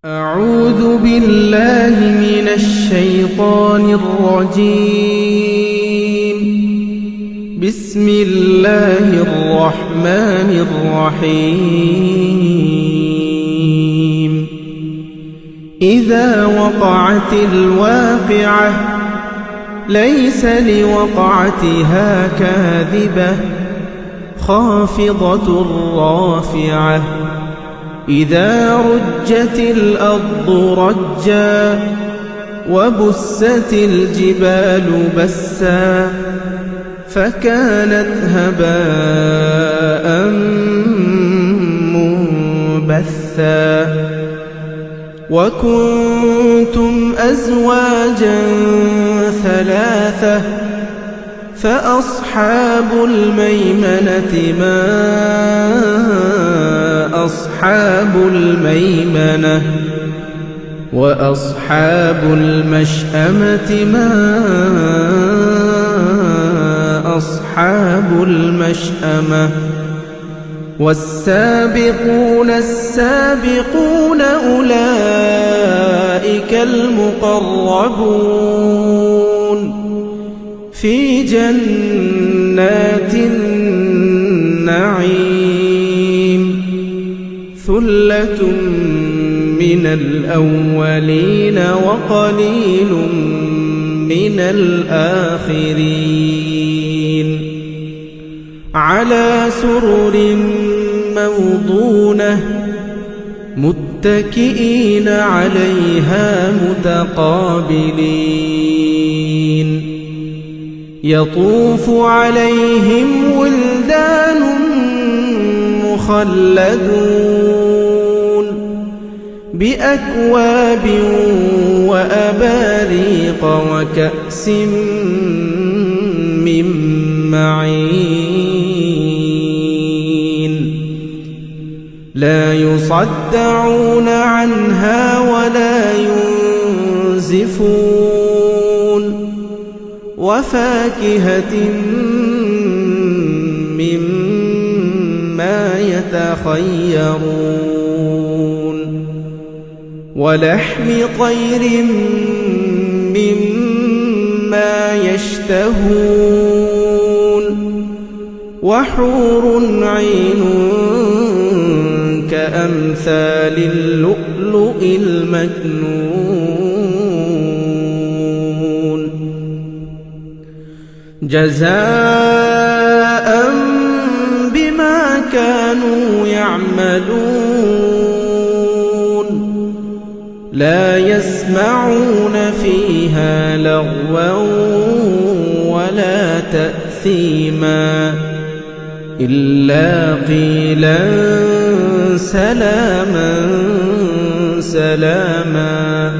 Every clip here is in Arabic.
أعوذ بالله من الشيطان الرجيم. بسم الله الرحمن الرحيم. إذا وقعت الواقعة ليس لوقعتها كاذبة خافضة رافعة إذا رجت الأرض رجا وبست الجبال بسا فكانت هباء منبثا وكنتم أزواجا ثلاثة فأصحاب الميمنة ما أصحاب الميمنة وأصحاب المشأمة ما أصحاب المشأمة والسابقون السابقون أولئك المقربون في جنات النعيم ثلة من الأولين وقليل من الآخرين على سرر موضونة متكئين عليها متقابلين يطوف عليهم ولدان مخلدون بأكواب وأباريق وكأس من معين لا يصدعون عنها ولا ينزفون وفاكهة مما يتخيرون ولحم طير مما يشتهون وحور عين كأمثال اللؤلؤ المكنون جزاء بما كانوا يعملون لا يسمعون فيها لغوا ولا تأثيما إلا قيلا سلاما سلاما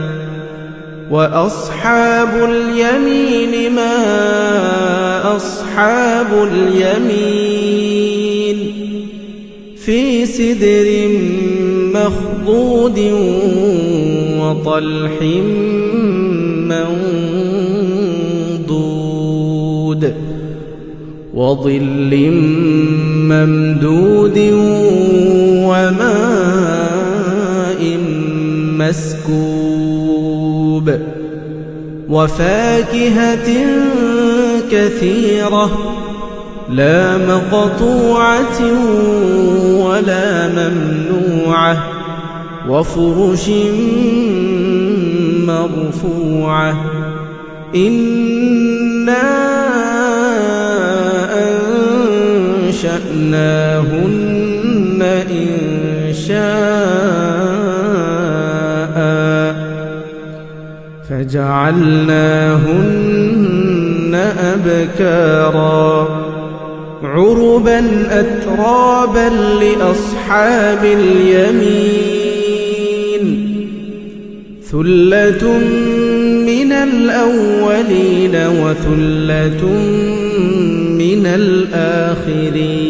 وأصحاب اليمين ما أصحاب اليمين في سدر مخضود وطلح منضود وظل ممدود وماء مسكوب وفاكهة كثيرة لا مقطوعة ولا ممنوعة وفرش مرفوعة إنا أنشأناهن إنشاء فجعلناهن أبكارا عربا أترابا لأصحاب اليمين ثلة من الأولين وثلة من الآخرين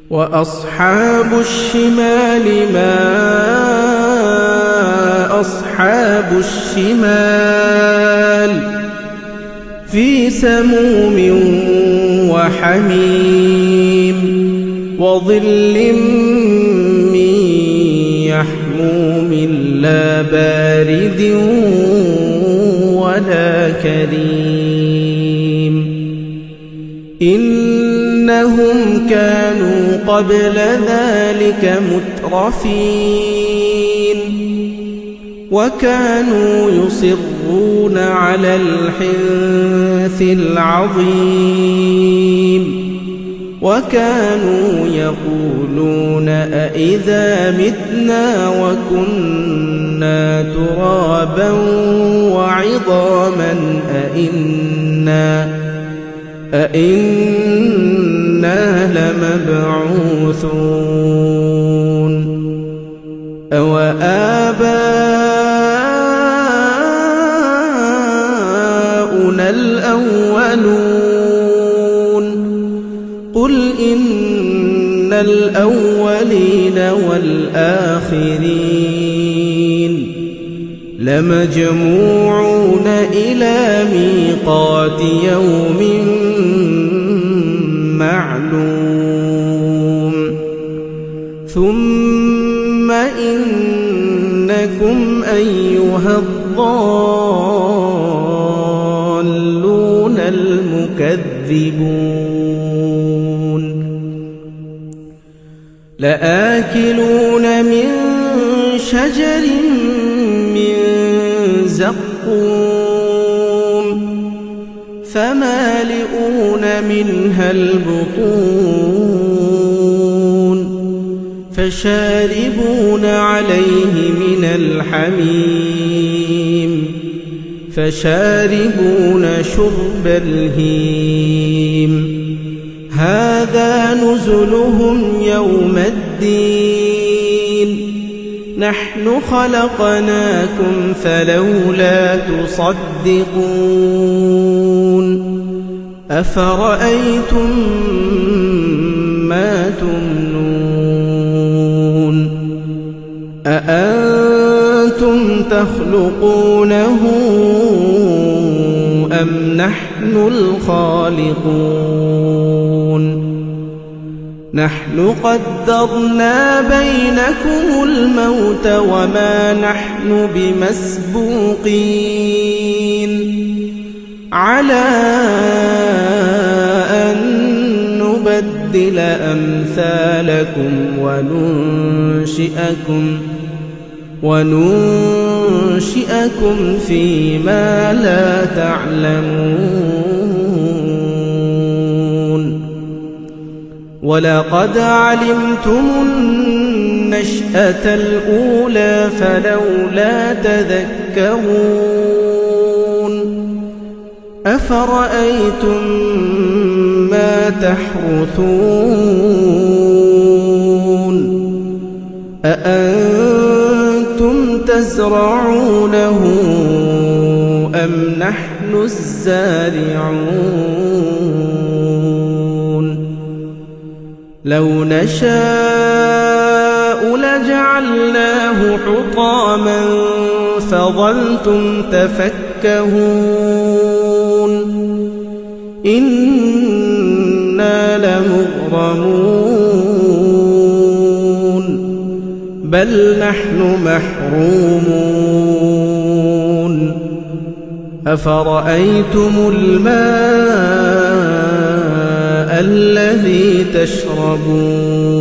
وأصحاب الشمال ما أصحاب الشمال في سموم وحميم وظل من لا بارد ولا كريم إنهم كانوا قبل ذلك مترفين وكانوا يصرون على الحنث العظيم وكانوا يقولون أإذا متنا وكنا ترابا وعظاما أإنا لمبعوثون أوآباؤنا الأولون قل إن الأولين والآخرين لمجموعون إلى ميقات يوم معلوم ثم إنكم أيها الضالون المكذبون لآكلون من شجر من زقوم فمالئون منها البطون فشاربون عليه من الحميم فشاربون شرب الهيم هذا نزلهم يوم الدين نحن خلقناكم فلولا تصدقون أفرأيتم ما تمنون أأنتم تخلقونه أم نحن الخالقون نحن قدرنا بينكم الموت وما نحن بمسبوقين على أن نبدل أمثالكم وننشئكم فيما لا تعلمون ولقد علمتم النشأة الأولى فلولا تذكرون أفرأيتم ما تحرثون أأنتم تزرعونه أم نحن الزارعون لو نشاء لجعلناه حطاما فظلتم تفكهون إنا لمغرمون بل نحن محرومون أفرأيتم الماء الذي تشربون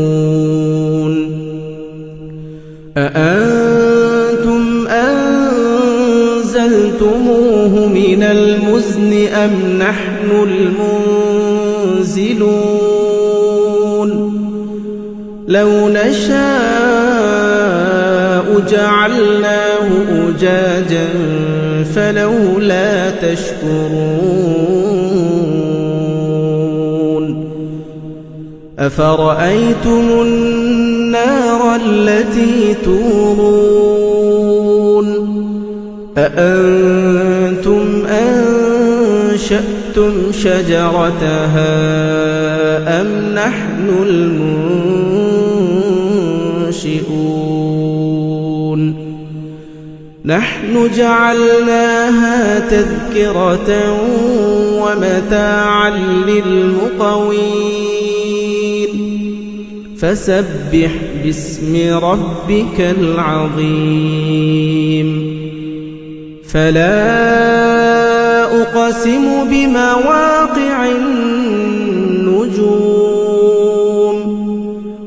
أأنتم أنزلتموه من المزن أم نحن المنزلون لو نشاء جعلناه أجاجا فلولا تشكرون أفرأيتم النار التي تورون أأنتم أنشأتم شجرتها أم نحن المنشئون نحن جعلناها تذكرة ومتاعا للمقوين فسبح باسم ربك العظيم فلا أقسم بمواقع النجوم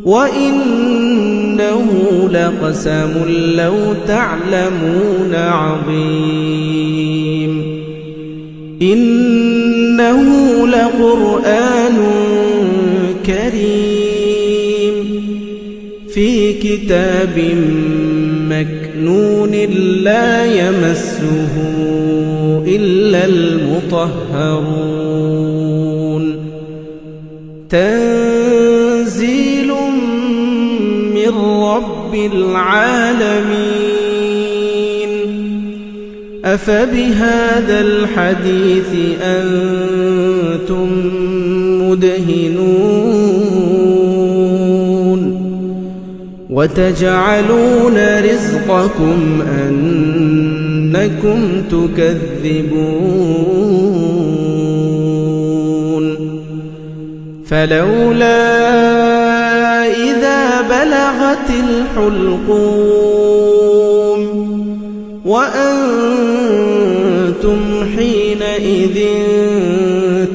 وإنه لقسم لو تعلمون عظيم إنه لقرآن كريم في كتاب مكنون لا يمسه إلا المطهرون تنزيل من رب العالمين أفبهذا الحديث أنتم مدهنون وتجعلون رزقكم أنكم تكذبون فلولا إذا بلغت الحلقوم وأنتم حينئذ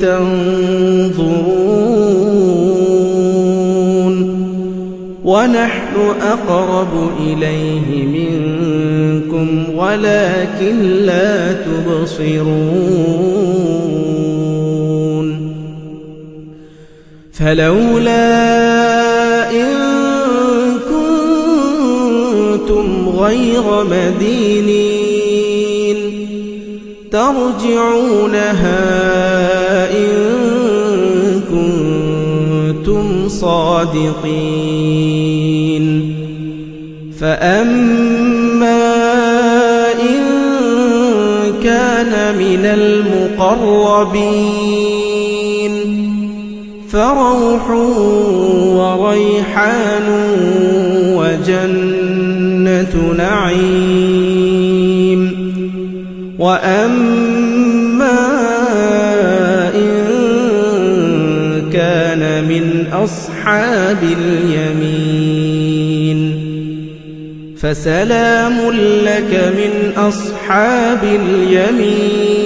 تنظرون ونحن أقرب إليه منكم ولكن لا تبصرون فلولا إن كنتم غير مدينين ترجعونها إن كنتم صادقين فأما إن كان من المقربين فروح وريحان وجنة نعيم وأما إن كان من أصحاب اليمين فسلام لك من أصحاب اليمين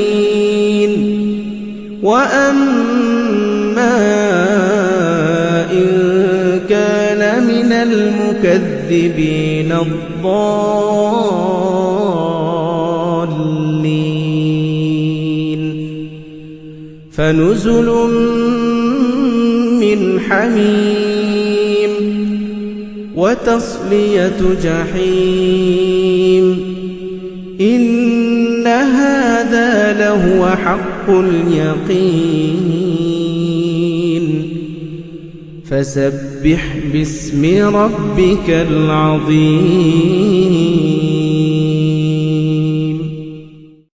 وأما إن كان من المكذبين الضالين فنزل من حميم وتصلية جحيم إن هذا لهو حق اليقين فسبح باسم ربك العظيم